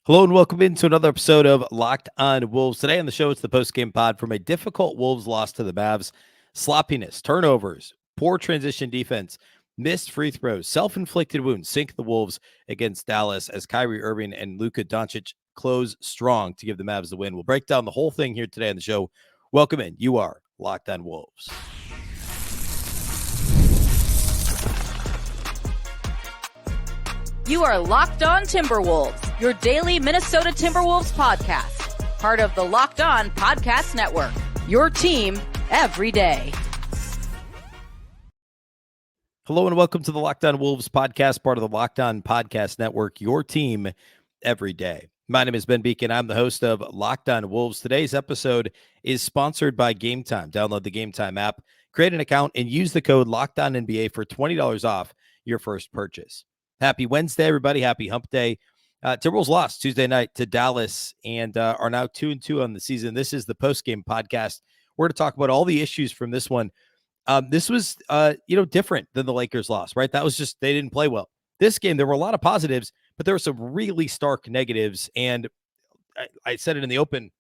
Hello and welcome into another episode of Locked On Wolves. Today on the show, it's the post-game pod from a difficult Wolves loss to the Mavs. Sloppiness, turnovers, poor transition defense, missed free throws, self-inflicted wounds sink the Wolves against Dallas as Kyrie Irving and Luka Doncic close strong to give the Mavs the win. We'll break down the whole thing here today on the show. Welcome in. You are Locked On Wolves. You are Locked On Timberwolves, your daily Minnesota Timberwolves podcast. Part of the Locked On Podcast Network, your team every day. Hello and welcome to the Locked On Wolves podcast, part of the Locked On Podcast Network, your team every day. My name is Ben Beecken. I'm the host of Locked On Wolves. Today's episode is sponsored by Game Time. Download the Game Time app, create an account, and use the code LOCKEDONNBA for $20 off your first purchase. Happy Wednesday, everybody. Happy hump day. Timberwolves lost Tuesday night to Dallas and are now 2-2 on the season. This is the post-game podcast. We're going to talk about all the issues from this one. This was, different than the Lakers loss, right? That was just, they didn't play well. This game, there were a lot of positives, but there were some really stark negatives. And I said it in the open,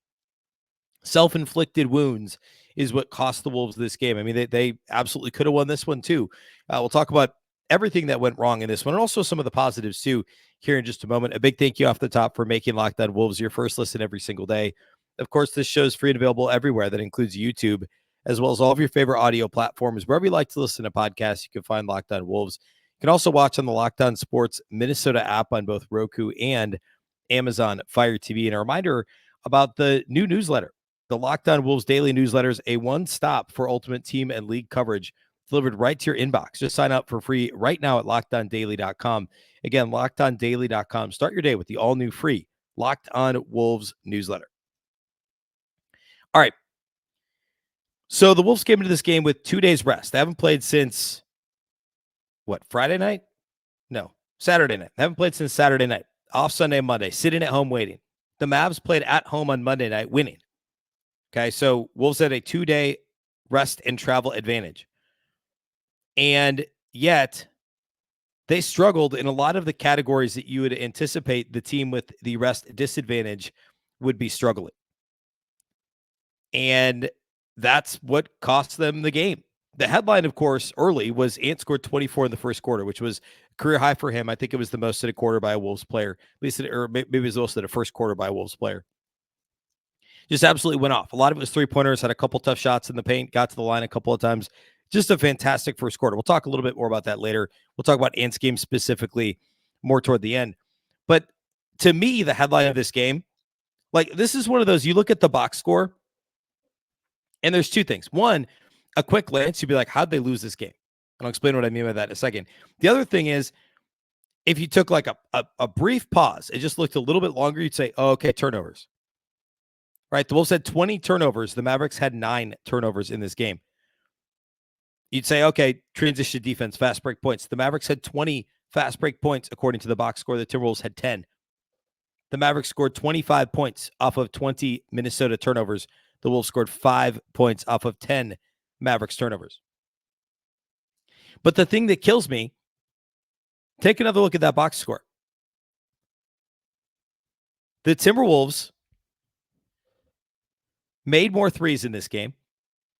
self-inflicted wounds is what cost the Wolves this game. I mean, they absolutely could have won this one too. We'll talk about everything that went wrong in this one, and also some of the positives too here in just a moment. A big thank you off the top for making Locked On Wolves your first listen every single day. Of course, this show is free and available everywhere. That includes YouTube, as well as all of your favorite audio platforms. Wherever you like to listen to podcasts, you can find Locked On Wolves. You can also watch on the Locked On Sports Minnesota app on both Roku and Amazon Fire TV. And a reminder about the new newsletter. The Locked On Wolves daily newsletter is a one-stop for ultimate team and league coverage delivered right to your inbox. Just sign up for free right now at LockedOnDaily.com. Again, LockedOnDaily.com. Start your day with the all-new free Locked On Wolves newsletter. All right. So the Wolves came into this game with 2 days rest. They haven't played since, Friday night? No, Saturday night. They haven't played since Saturday night. Off Sunday and Monday, sitting at home waiting. The Mavs played at home on Monday night, winning. Okay, so Wolves had a 2-day rest and travel advantage. And yet they struggled in a lot of the categories that you would anticipate the team with the rest disadvantage would be struggling. And that's what cost them the game. The headline, of course, early was Ant scored 24 in the first quarter, which was a career high for him. I think it was the most in a quarter by a Wolves player, at least, or maybe it was the most in a first quarter by a Wolves player. Just absolutely went off. A lot of it was three-pointers, had a couple tough shots in the paint, got to the line a couple of times. Just a fantastic first quarter. We'll talk a little bit more about that later. We'll talk about Ant's game specifically more toward the end. But to me, the headline of this game, this is one of those, you look at the box score, and there's two things. One, a quick glance, you'd be like, how'd they lose this game? And I'll explain what I mean by that in a second. The other thing is, if you took a brief pause, it just looked a little bit longer, you'd say, oh, okay, turnovers. Right? The Wolves had 20 turnovers. The Mavericks had 9 turnovers in this game. You'd say, okay, transition defense, fast break points. The Mavericks had 20 fast break points according to the box score. The Timberwolves had 10. The Mavericks scored 25 points off of 20 Minnesota turnovers. The Wolves scored 5 points off of 10 Mavericks turnovers. But the thing that kills me, take another look at that box score. The Timberwolves made more threes in this game.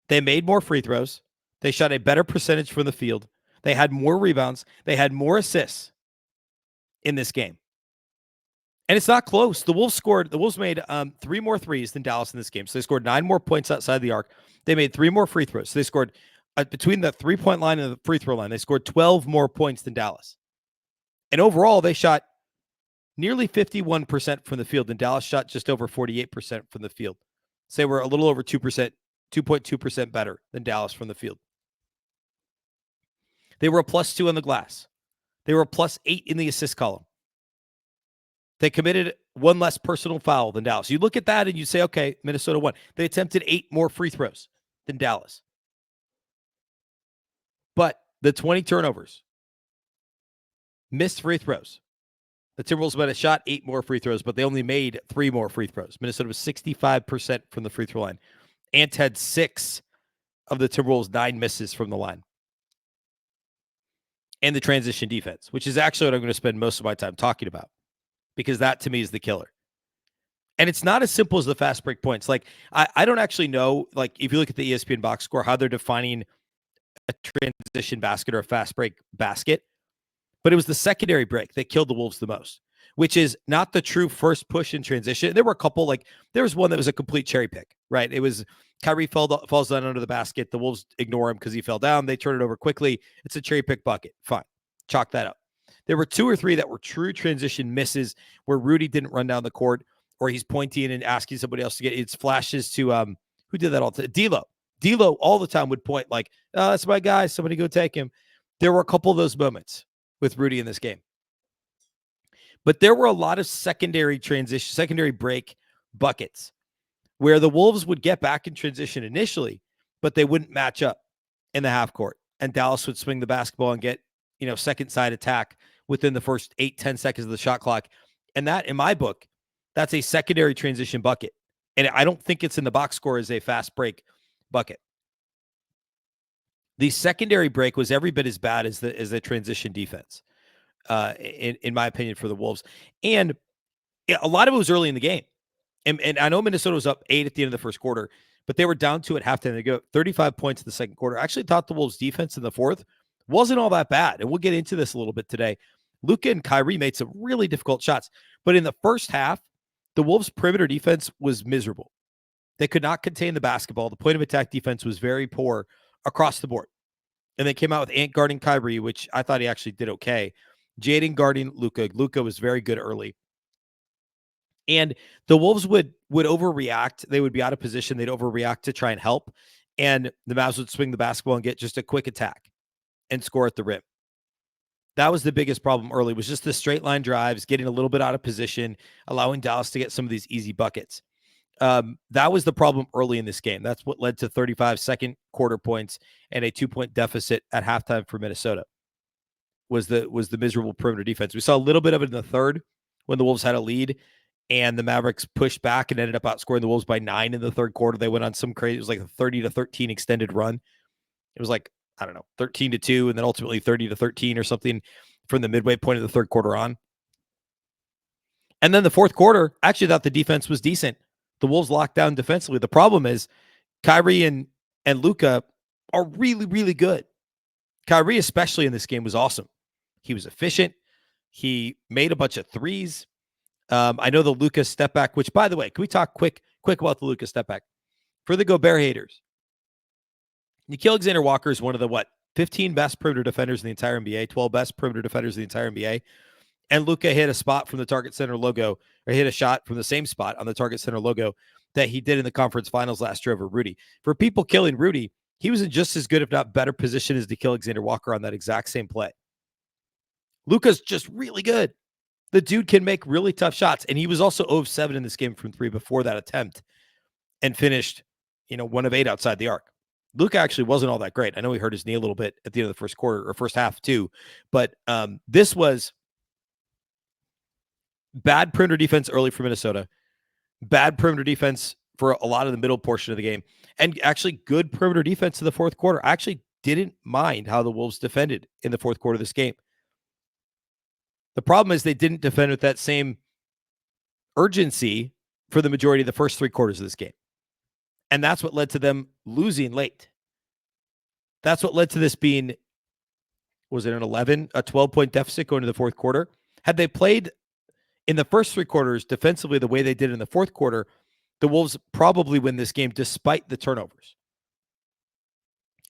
They made more free throws. They shot a better percentage from the field. They had more rebounds. They had more assists in this game. And it's not close. The Wolves made 3 more threes than Dallas in this game. So they scored 9 more points outside the arc. They made 3 more free throws. So they scored between the 3-point line and the free throw line. They scored 12 more points than Dallas. And overall, they shot nearly 51% from the field, and Dallas shot just over 48% from the field. So they were a little over 2%, 2.2% better than Dallas from the field. They were a +2 on the glass. They were a +8 in the assist column. They committed 1 less personal foul than Dallas. You look at that and you say, okay, Minnesota won. They attempted 8 more free throws than Dallas. But the 20 turnovers, missed free throws. The Timberwolves might have shot 8 more free throws, but they only made 3 more free throws. Minnesota was 65% from the free throw line. Ant had 6 of the Timberwolves' 9 misses from the line. And the transition defense, which is actually what I'm going to spend most of my time talking about, because that to me is the killer. And it's not as simple as the fast break points. Like, I don't actually know, like, if you look at the ESPN box score, how they're defining a transition basket or a fast break basket. But it was the secondary break that killed the Wolves the most, which is not the true first push in transition. There were a couple, like, there was one that was a complete cherry pick, right? It was Kyrie falls down under the basket. The Wolves ignore him because he fell down. They turn it over quickly. It's a cherry pick bucket. Fine. Chalk that up. There were 2 or 3 that were true transition misses where Rudy didn't run down the court, or he's pointing and asking somebody else to get it's flashes to who did that all the time? D'Lo all the time would point like, oh, that's my guy. Somebody go take him. There were a couple of those moments with Rudy in this game. But there were a lot of secondary break buckets where the Wolves would get back in transition initially, but they wouldn't match up in the half court. And Dallas would swing the basketball and get, second side attack within the first 8-10 seconds of the shot clock. And that, in my book, that's a secondary transition bucket. And I don't think it's in the box score as a fast break bucket. The secondary break was every bit as bad as the transition defense, in my opinion, for the Wolves. And a lot of it was early in the game. And I know Minnesota was up 8 at the end of the first quarter, but they were down 2 at halftime. They go 35 points in the second quarter. I actually thought the Wolves' defense in the fourth wasn't all that bad. And we'll get into this a little bit today. Luka and Kyrie made some really difficult shots. But in the first half, the Wolves' perimeter defense was miserable. They could not contain the basketball. The point of attack defense was very poor across the board. And they came out with Ant guarding Kyrie, which I thought he actually did okay. Jaden guarding Luka. Luka was very good early. And the Wolves would overreact. They would be out of position. They'd overreact to try and help. And the Mavs would swing the basketball and get just a quick attack and score at the rim. That was the biggest problem early, was just the straight line drives, getting a little bit out of position, allowing Dallas to get some of these easy buckets. That was the problem early in this game. That's what led to 35 second quarter points and a 2-point deficit at halftime for Minnesota. Was the miserable perimeter defense. We saw a little bit of it in the third when the Wolves had a lead and the Mavericks pushed back and ended up outscoring the Wolves by 9 in the third quarter. They went on some crazy, it was like a 30-13 extended run. It was like, I don't know, 13-2 and then ultimately 30-13 or something from the midway point of the third quarter on. And then the fourth quarter, I actually thought the defense was decent. The Wolves locked down defensively. The problem is Kyrie and Luka are really, really good. Kyrie, especially in this game, was awesome. He was efficient. He made a bunch of threes. I know the Luka step back, which, by the way, can we talk quick about the Luka step back? For the Gobert haters, Nickeil Alexander-Walker is one of the, 15 best perimeter defenders in the entire NBA, 12 best perimeter defenders in the entire NBA. And Luka hit a spot from the Target Center logo, or hit a shot from the same spot on the Target Center logo that he did in the conference finals last year over Rudy. For people killing Rudy, he was in just as good, if not better, position as Nickeil Alexander-Walker on that exact same play. Luka's just really good. The dude can make really tough shots. And he was also 0 of 7 in this game from 3 before that attempt and finished, 1 of 8 outside the arc. Luka actually wasn't all that great. I know he hurt his knee a little bit at the end of the first quarter or first half too, but this was bad perimeter defense early for Minnesota, bad perimeter defense for a lot of the middle portion of the game, and actually good perimeter defense in the fourth quarter. I actually didn't mind how the Wolves defended in the fourth quarter of this game. The problem is they didn't defend with that same urgency for the majority of the first 3 quarters of this game. And that's what led to them losing late. That's what led to this being, was it a 12-point deficit going to the fourth quarter? Had they played in the first 3 quarters defensively the way they did in the fourth quarter, the Wolves probably win this game despite the turnovers.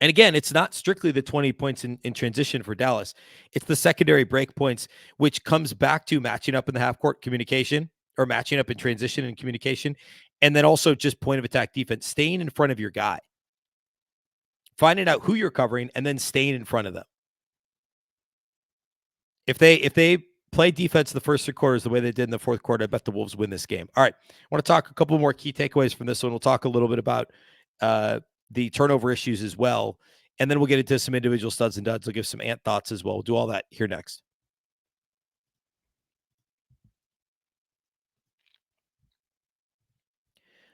And again, it's not strictly the 20 points in transition for Dallas. It's the secondary break points, which comes back to matching up in the half-court communication, or matching up in transition and communication, and then also just point of attack defense, staying in front of your guy, finding out who you're covering, and then staying in front of them. If they play defense the first 3 quarters the way they did in the fourth quarter, I bet the Wolves win this game. All right, I want to talk a couple more key takeaways from this one. We'll talk a little bit about the turnover issues as well, and then we'll get into some individual studs and duds. We'll give some Ant thoughts as well. We'll do all that here next.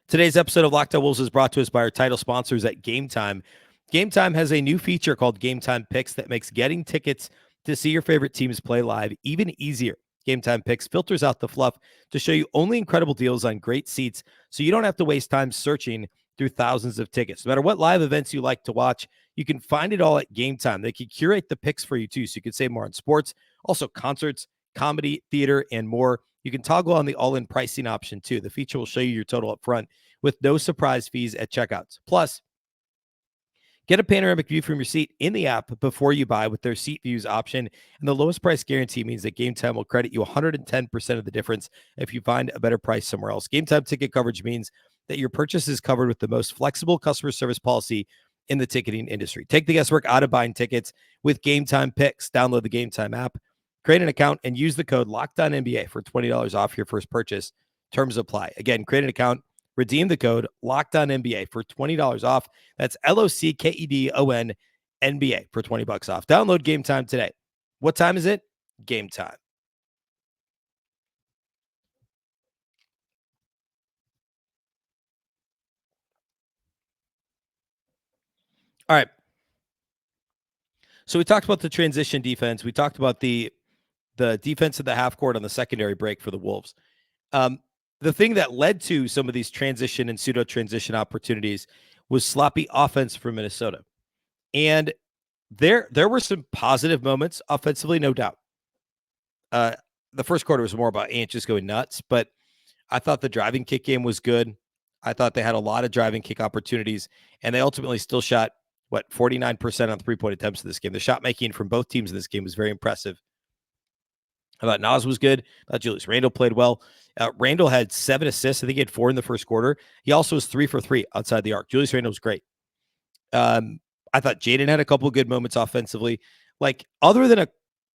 Today's episode of Locked On Wolves is brought to us by our title sponsors at Game Time. Game Time has a new feature called Game Time Picks that makes getting tickets to see your favorite teams play live even easier. Game Time Picks filters out the fluff to show you only incredible deals on great seats, so you don't have to waste time searching through thousands of tickets. No matter what live events you like to watch, you can find it all at Game Time. They can curate the picks for you too, so you can save more on sports, also concerts, comedy, theater, and more. You can toggle on the all-in pricing option too. The feature will show you your total up front with no surprise fees at checkouts. Plus, get a panoramic view from your seat in the app before you buy with their seat views option. And the lowest price guarantee means that Game Time will credit you 110% of the difference if you find a better price somewhere else. Game Time ticket coverage means that your purchase is covered with the most flexible customer service policy in the ticketing industry. Take the guesswork out of buying tickets with Game Time Picks. Download the Game Time app, create an account, and use the code LOCKEDONNBA for $20 off your first purchase. Terms apply. Again, create an account, redeem the code LOCKEDONNBA for $20 off. That's LOCKEDON NBA for $20 off. Download Game Time today. What time is it? Game time. All right. So we talked about the transition defense. We talked about the defense of the half court on the secondary break for the Wolves. The thing that led to some of these transition and pseudo transition opportunities was sloppy offense from Minnesota. And there were some positive moments offensively, no doubt. The first quarter was more about Ant just going nuts, but I thought the driving kick game was good. I thought they had a lot of driving kick opportunities, and they ultimately still shot, 49% on three-point attempts in this game. The shot making from both teams in this game was very impressive. I thought Nas was good. I thought Julius Randle played well. Randle had 7 assists. I think he had 4 in the first quarter. He also was 3 for 3 outside the arc. Julius Randle was great. I thought Jaden had a couple of good moments offensively. Like, other than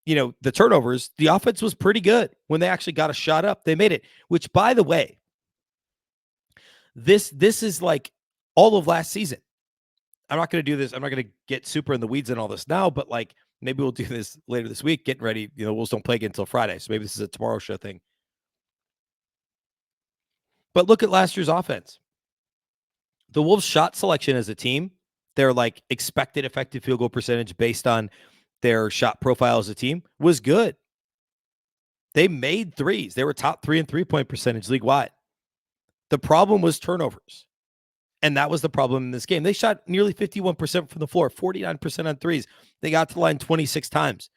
the turnovers, the offense was pretty good when they actually got a shot up. They made it, which, by the way, this is like all of last season. I'm not going to do this. I'm not going to get super in the weeds and all this now, but like, maybe we'll do this later this week, getting ready. Wolves don't play again until Friday, so maybe this is a tomorrow show thing. But look at last year's offense. The Wolves' shot selection as a team, their like expected effective field goal percentage based on their shot profile as a team was good. They made threes. They were top 3 in three-point percentage league-wide. The problem was turnovers. And that was the problem in this game. They shot nearly 51% from the floor, 49% on threes. They got to the line 26 times,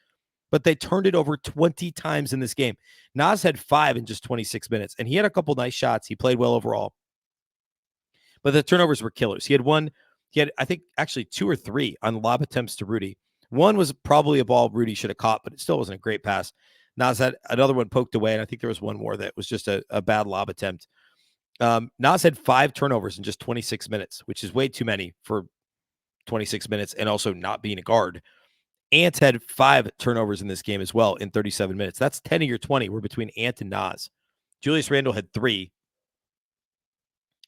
but they turned it over 20 times in this game. Nas had 5 in just 26 minutes, and he had a couple nice shots. He played well overall, but the turnovers were killers. He had, I think, actually 2 or 3 on lob attempts to Rudy. One was probably a ball Rudy should have caught, but it still wasn't a great pass. Nas had another one poked away, and I think there was one more that was just a bad lob attempt. Nas had 5 turnovers in just 26 minutes, which is way too many for 26 minutes and also not being a guard. Ant had 5 turnovers in this game as well in 37 minutes. That's 10 of your 20 were between Ant and Nas. Julius Randle had 3.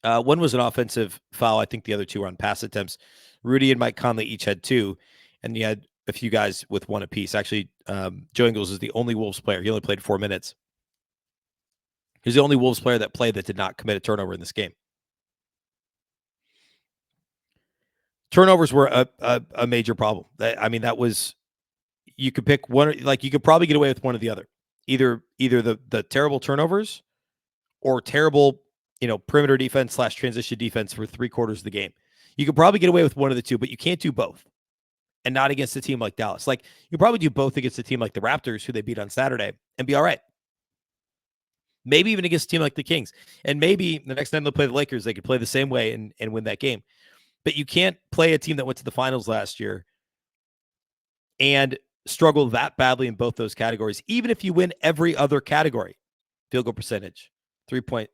One was an offensive foul. I think the other 2 were on pass attempts. Rudy and Mike Conley each had 2, and you had a few guys with 1 apiece. Actually, Joe Ingles is the only Wolves player. He only played 4 minutes. He's the only Wolves player that played that did not commit a turnover in this game. Turnovers were a major problem. That was, you could pick one, like you could probably get away with one or the other. Either the terrible turnovers or terrible, perimeter defense / transition defense for 3/4 of the game. You could probably get away with one of the two, but you can't do both. And not against a team like Dallas. Like, you probably do both against a team like the Raptors, who they beat on Saturday, and be all right. Maybe even against a team like the Kings. And maybe the next time they'll play the Lakers, they could play the same way and win that game. But you can't play a team that went to the finals last year and struggle that badly in both those categories, even if you win every other category. Field goal percentage, 3-point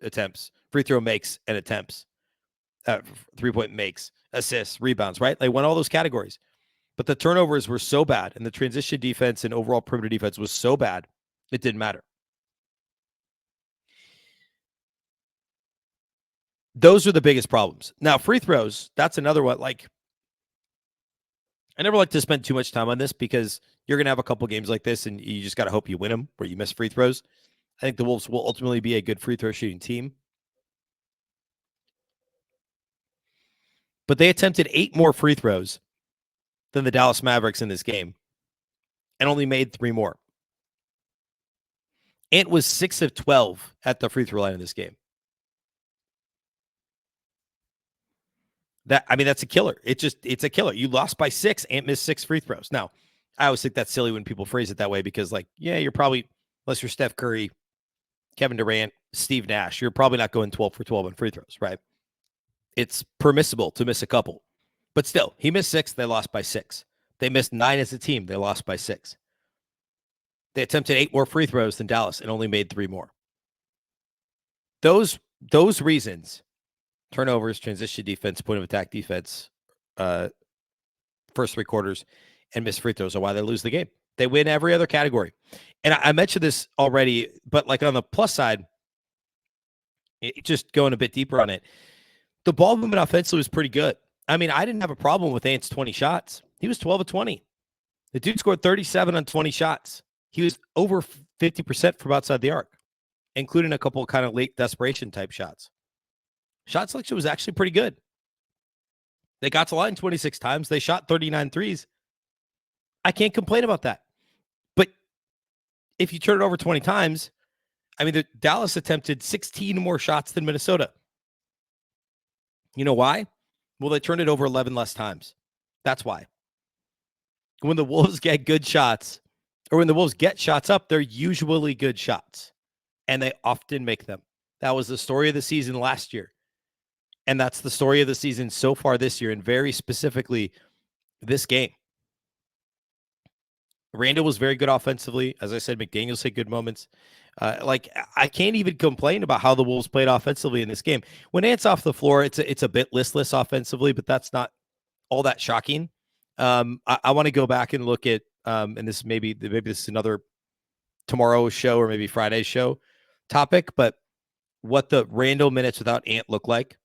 attempts, free throw makes and attempts, 3-point makes, assists, rebounds, right? They won all those categories. But the turnovers were so bad, and the transition defense and overall perimeter defense was so bad, it didn't matter. Those are the biggest problems. Now, free throws, that's another one. Like, I never like to spend too much time on this because you're going to have a couple games like this and you just got to hope you win them where you miss free throws. I think the Wolves will ultimately be a good free throw shooting team. But they attempted 8 more free throws than the Dallas Mavericks in this game and only made 3 more. Ant was 6 of 12 at the free throw line in this game. That's a killer. It's a killer. You lost by 6. Ant missed 6 free throws. Now, I always think that's silly when people phrase it that way because, like, yeah, you're probably, unless you're Steph Curry, Kevin Durant, Steve Nash, you're probably not going 12 for 12 on free throws, right? It's permissible to miss a couple. But still, he missed 6. They lost by 6. They missed 9 as a team. They lost by 6. They attempted 8 more free throws than Dallas and only made 3 more. Those reasons, turnovers, transition defense, point of attack defense, first 3 quarters, and missed free throws are why they lose the game. They win every other category. And I mentioned this already, but like on the plus side, just going a bit deeper on it, the ball movement offensively was pretty good. I mean, I didn't have a problem with Ant's 20 shots. He was 12 of 20. The dude scored 37 on 20 shots. He was over 50% from outside the arc, including a couple of kind of late desperation type shots. Shot selection was actually pretty good. They got to the line 26 times. They shot 39 threes. I can't complain about that. But if you turn it over 20 times, I mean, the Dallas attempted 16 more shots than Minnesota. You know why? Well, they turned it over 11 less times. That's why. When the Wolves get good shots, or when the Wolves get shots up, they're usually good shots, and they often make them. That was the story of the season last year, and that's the story of the season so far this year, and very specifically this game. Randall was very good offensively. As I said, McDaniels had good moments. I can't even complain about how the Wolves played offensively in this game. When Ant's off the floor, it's a bit listless offensively, but that's not all that shocking. I want to go back and look at, and this maybe this is another tomorrow's show or maybe Friday's show topic, but what the Randall minutes without Ant look like.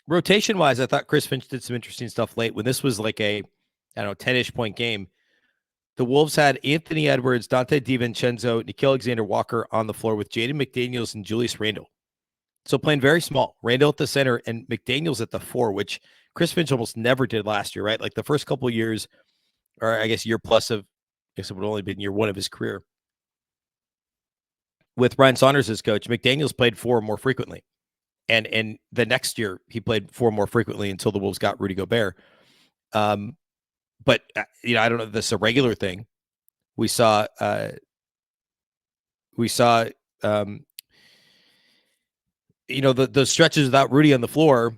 Rotation wise, I thought Chris Finch did some interesting stuff late when this was like a, 10-ish point game. The Wolves had Anthony Edwards, Dante DiVincenzo, Nickeil Alexander-Walker on the floor with Jaden McDaniels and Julius Randle. So playing very small. Randle at the center and McDaniels at the 4, which Chris Finch almost never did last year, right? Like the first couple of years, or I guess year plus of, I guess it would have only been year 1 of his career. With Ryan Saunders as coach, McDaniels played 4 more frequently. And the next year, he played 4 more frequently until the Wolves got Rudy Gobert. But, I don't know if this is a regular thing. We saw the stretches without Rudy on the floor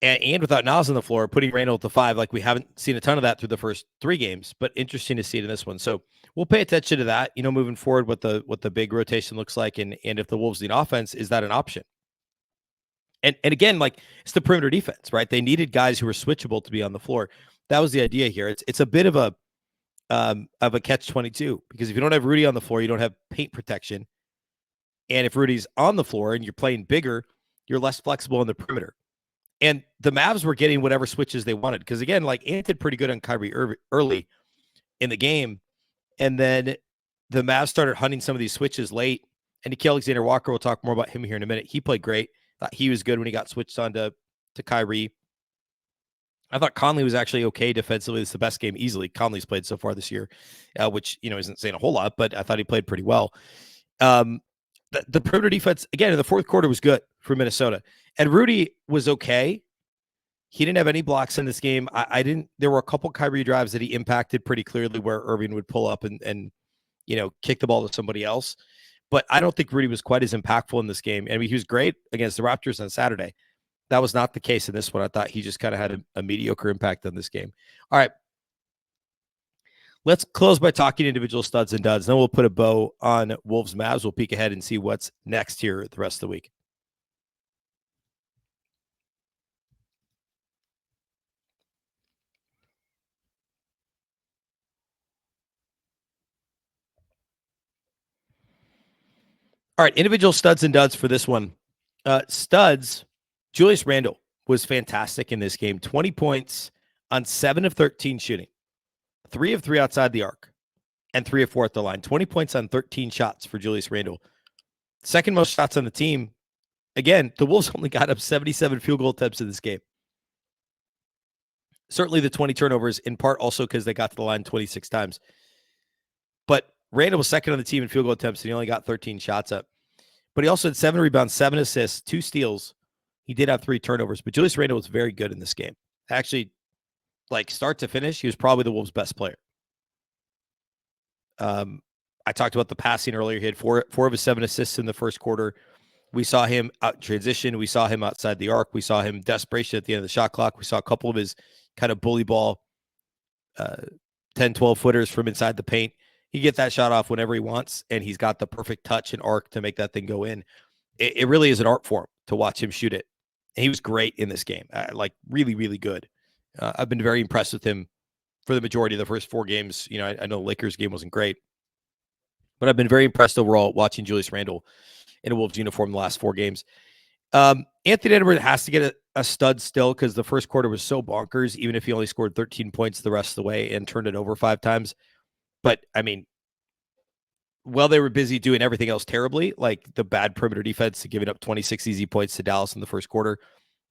and without Niles on the floor, putting Randall at the 5. Like, we haven't seen a ton of that through the first 3 games, but interesting to see it in this one. So we'll pay attention to that, moving forward, what the big rotation looks like. And if the Wolves need offense, is that an option? And again, like, it's the perimeter defense, right? They needed guys who were switchable to be on the floor. That was the idea here. It's a bit of a catch-22, because if you don't have Rudy on the floor, you don't have paint protection. And if Rudy's on the floor and you're playing bigger, you're less flexible on the perimeter. And the Mavs were getting whatever switches they wanted. Because again, like, Ant did pretty good on Kyrie early in the game. And then the Mavs started hunting some of these switches late. And Nickeil Alexander-Walker, we'll talk more about him here in a minute. He played great. Thought he was good when he got switched on to Kyrie. I thought Conley was actually okay defensively. It's the best game easily Conley's played so far this year, which, isn't saying a whole lot, but I thought he played pretty well. The perimeter defense, again, in the fourth quarter was good for Minnesota. And Rudy was okay. He didn't have any blocks in this game. There were a couple Kyrie drives that he impacted pretty clearly where Irving would pull up and kick the ball to somebody else. But I don't think Rudy was quite as impactful in this game. I mean, he was great against the Raptors on Saturday. That was not the case in this one. I thought he just kind of had a mediocre impact on this game. All right. Let's close by talking individual studs and duds. Then we'll put a bow on Wolves Mavs. We'll peek ahead and see what's next here the rest of the week. All right, individual studs and duds for this one. Studs, Julius Randle was fantastic in this game. 20 points on 7 of 13 shooting. 3 of 3 outside the arc. And 3 of 4 at the line. 20 points on 13 shots for Julius Randle. Second most shots on the team. Again, the Wolves only got up 77 field goal attempts in this game. Certainly the 20 turnovers, in part also because they got to the line 26 times. But Randall was second on the team in field goal attempts, and he only got 13 shots up. But he also had 7 rebounds, 7 assists, 2 steals. He did have 3 turnovers, but Julius Randle was very good in this game. Actually, like start to finish, he was probably the Wolves' best player. I talked about the passing earlier. He had 4 of his 7 assists in the first quarter. We saw him out in transition. We saw him outside the arc. We saw him desperation at the end of the shot clock. We saw a couple of his kind of bully ball 10, 12 footers from inside the paint. He get that shot off whenever he wants, and he's got the perfect touch and arc to make that thing go in. It really is an art form to watch him shoot it. And he was great in this game, like really, really good. I've been very impressed with him for the majority of the first 4 games. You know, I know the Lakers game wasn't great, but I've been very impressed overall watching Julius Randle in a Wolves uniform the last 4 games. Anthony Edwards has to get a stud still because the first quarter was so bonkers, even if he only scored 13 points the rest of the way and turned it over 5 times. But, I mean, while they were busy doing everything else terribly, like the bad perimeter defense, giving up 26 easy points to Dallas in the first quarter.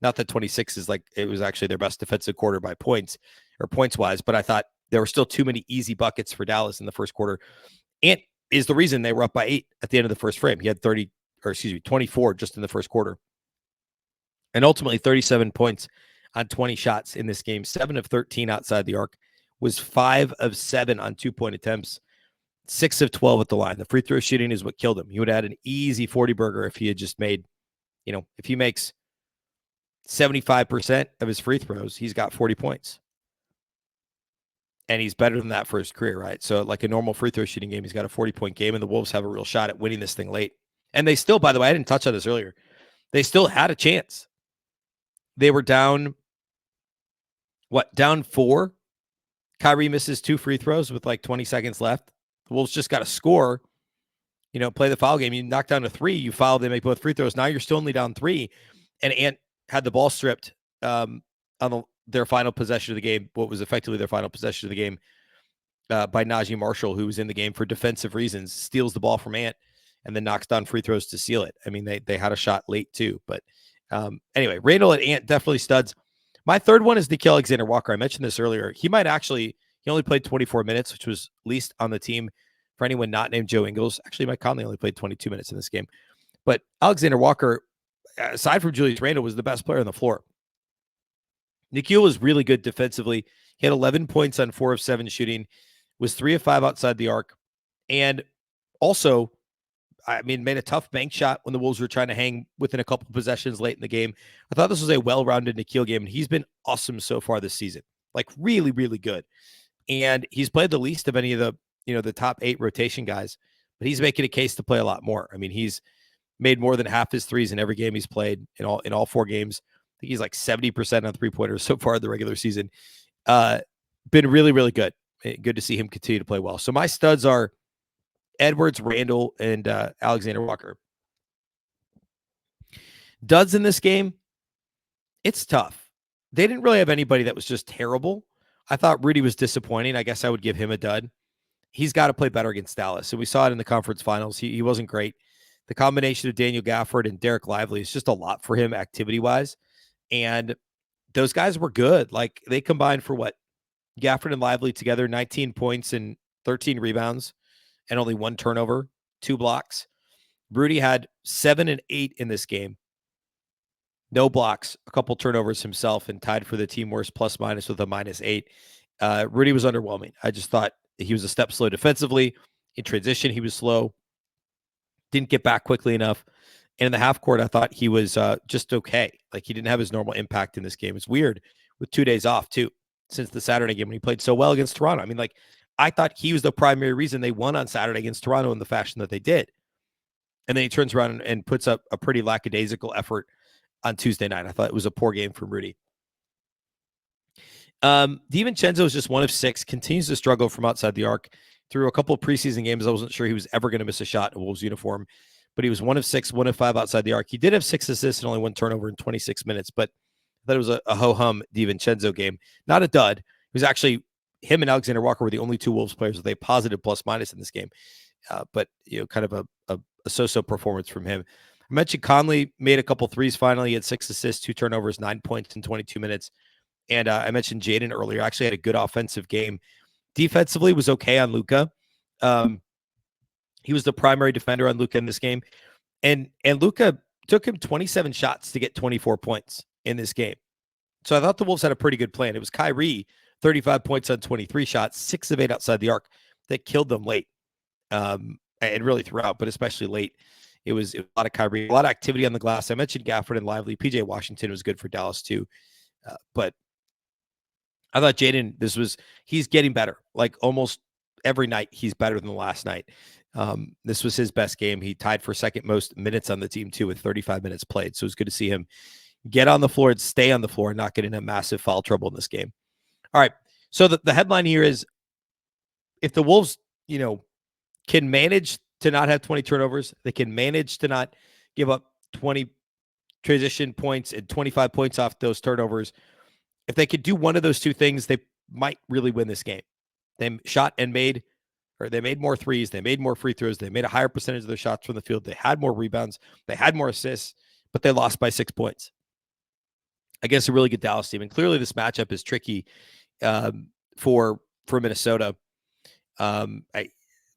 Not that 26 is like, it was actually their best defensive quarter by points or points-wise, but I thought there were still too many easy buckets for Dallas in the first quarter. Ant is the reason they were up by 8 at the end of the first frame. He had 24 just in the first quarter. And ultimately 37 points on 20 shots in this game, 7 of 13 outside the arc, was 5 of 7 on 2-point attempts, 6 of 12 at the line. The free throw shooting is what killed him. He would have had an easy 40 burger if he had just made, you know, if he makes 75% of his free throws, he's got 40 points. And he's better than that for his career, right? So like a normal free throw shooting game, he's got a 40-point game, and the Wolves have a real shot at winning this thing late. And they still, by the way, I didn't touch on this earlier, they still had a chance. They were down, down 4. Kyrie misses 2 free throws with like 20 seconds left. The Wolves just got to score, you know, play the foul game. You knock down to 3, you foul, they make both free throws. Now you're still only down 3. And Ant had the ball stripped on their final possession of the game, what was effectively their final possession of the game, by Najee Marshall, who was in the game for defensive reasons, steals the ball from Ant and then knocks down free throws to seal it. I mean, they had a shot late too. But anyway, Randall and Ant definitely studs. My third one is Nickeil Alexander-Walker. I mentioned this earlier. He only played 24 minutes, which was least on the team for anyone not named Joe Ingles. Actually, Mike Conley only played 22 minutes in this game. But Alexander-Walker, aside from Julius Randle, was the best player on the floor. Nickeil was really good defensively. He had 11 points on 4 of 7 shooting, was 3 of 5 outside the arc, and also, I mean, made a tough bank shot when the Wolves were trying to hang within a couple possessions late in the game. I thought this was a well-rounded Nickeil game, and he's been awesome so far this season. Like really, really good. And he's played the least of any of the top 8 rotation guys, but he's making a case to play a lot more. I mean, he's made more than half his threes in every game he's played in all 4 games. I think he's like 70% on 3-pointers so far in the regular season. Been really, really good. Good to see him continue to play well. So my studs are Edwards, Randall, and Alexander-Walker. Duds in this game, it's tough. They didn't really have anybody that was just terrible. I thought Rudy was disappointing. I guess I would give him a dud. He's got to play better against Dallas. So we saw it in the conference finals. He wasn't great. The combination of Daniel Gafford and Derek Lively is just a lot for him activity-wise. And those guys were good. Like they combined for what? Gafford and Lively together, 19 points and 13 rebounds and only 1 turnover, 2 blocks. Rudy had 7 and 8 in this game. No blocks, a couple turnovers himself, and tied for the team worst plus-minus with a -8. Rudy was underwhelming. I just thought he was a step slow defensively. In transition, he was slow. Didn't get back quickly enough. And in the half court, I thought he was just okay. Like he didn't have his normal impact in this game. It's weird with 2 days off too, since the Saturday game when he played so well against Toronto. I mean, like I thought he was the primary reason they won on Saturday against Toronto in the fashion that they did. And then he turns around and puts up a pretty lackadaisical effort on Tuesday night. I thought it was a poor game from Rudy. DiVincenzo is just 1 of 6, continues to struggle from outside the arc. Through a couple of preseason games, I wasn't sure he was ever going to miss a shot in a Wolves uniform, but he was 1 of 6, 1 of 5 outside the arc. He did have 6 assists and only 1 turnover in 26 minutes, but I thought it was a ho-hum DiVincenzo game. Not a dud. It was actually him and Alexander-Walker were the only 2 Wolves players with a positive plus-minus in this game. But, you know, kind of a so-so performance from him. I mentioned Conley made a couple threes finally. He had 6 assists, 2 turnovers, 9 points in 22 minutes. And I mentioned Jaden earlier. Actually had a good offensive game. Defensively was okay on Luka. He was the primary defender on Luka in this game. And Luka took him 27 shots to get 24 points in this game. So I thought the Wolves had a pretty good plan. It was Kyrie, 35 points on 23 shots, 6 of 8 outside the arc, that killed them late. And really throughout, but especially late. It was a lot of Kyrie, a lot of activity on the glass. I mentioned Gafford and Lively. PJ Washington was good for Dallas too. But I thought Jaden, he's getting better. Like almost every night, he's better than the last night. This was his best game. He tied for second most minutes on the team too, with 35 minutes played. So it was good to see him get on the floor and stay on the floor and not get into massive foul trouble in this game. All right. So the headline here is, if the Wolves, can manage to not have 20 turnovers, they can manage to not give up 20 transition points and 25 points off those turnovers. If they could do one of those two things, they might really win this game. They shot and made, or they made more threes, they made more free throws, they made a higher percentage of their shots from the field, they had more rebounds, they had more assists, but they lost by 6 points against a really good Dallas team. And clearly this matchup is tricky for Minnesota.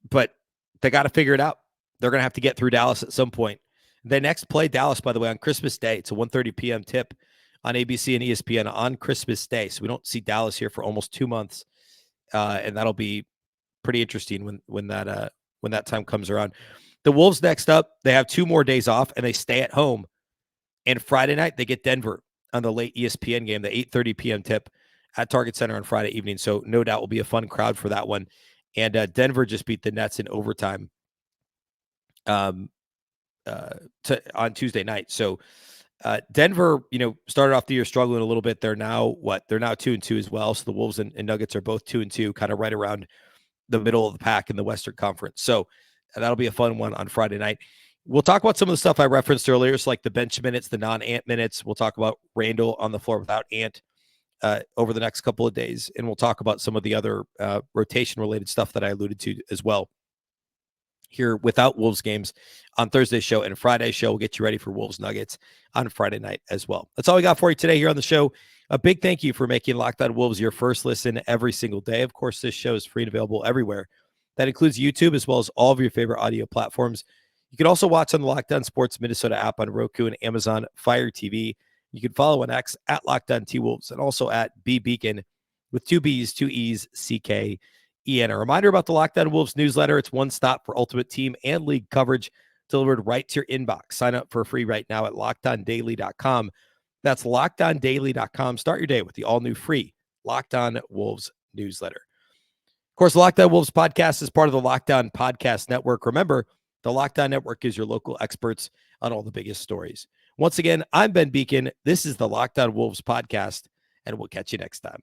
But they got to figure it out. They're going to have to get through Dallas at some point. They next play Dallas, by the way, on Christmas Day. It's a 1:30 p.m. tip on ABC and ESPN on Christmas Day. So we don't see Dallas here for almost 2 months. And that'll be pretty interesting when that time comes around. The Wolves next up, they have 2 more days off and they stay at home. And Friday night, they get Denver on the late ESPN game, the 8:30 p.m. tip at Target Center on Friday evening. So no doubt will be a fun crowd for that one. And Denver just beat the Nets in overtime on Tuesday night. So Denver, started off the year struggling a little bit. They're now 2-2 as well. So the Wolves and Nuggets are both 2-2, kind of right around the middle of the pack in the Western Conference. So that'll be a fun one on Friday night. We'll talk about some of the stuff I referenced earlier. So like the bench minutes, the non-Ant minutes. We'll talk about Randall on the floor without Ant over the next couple of days. And we'll talk about some of the other rotation-related stuff that I alluded to as well here without Wolves games on Thursday's show and Friday's show. We'll get you ready for Wolves Nuggets on Friday night as well. That's all we got for you today here on the show. A big thank you for making Locked On Wolves your first listen every single day. Of course, this show is free and available everywhere. That includes YouTube as well as all of your favorite audio platforms. You can also watch on the Locked On Sports Minnesota app on Roku and Amazon Fire TV. You can follow on X at Locked On T-Wolves and also at Beecken with 2 B's, 2 E's, C-K-E-N. A reminder about the Locked On Wolves newsletter. It's one stop for ultimate team and league coverage delivered right to your inbox. Sign up for free right now at LockedOnDaily.com. That's LockedOnDaily.com. Start your day with the all-new free Locked On Wolves newsletter. Of course, the Locked On Wolves podcast is part of the Locked On Podcast Network. Remember, the Locked On Network is your local experts on all the biggest stories. Once again, I'm Ben Beecken. This is the Locked On Wolves podcast, and we'll catch you next time.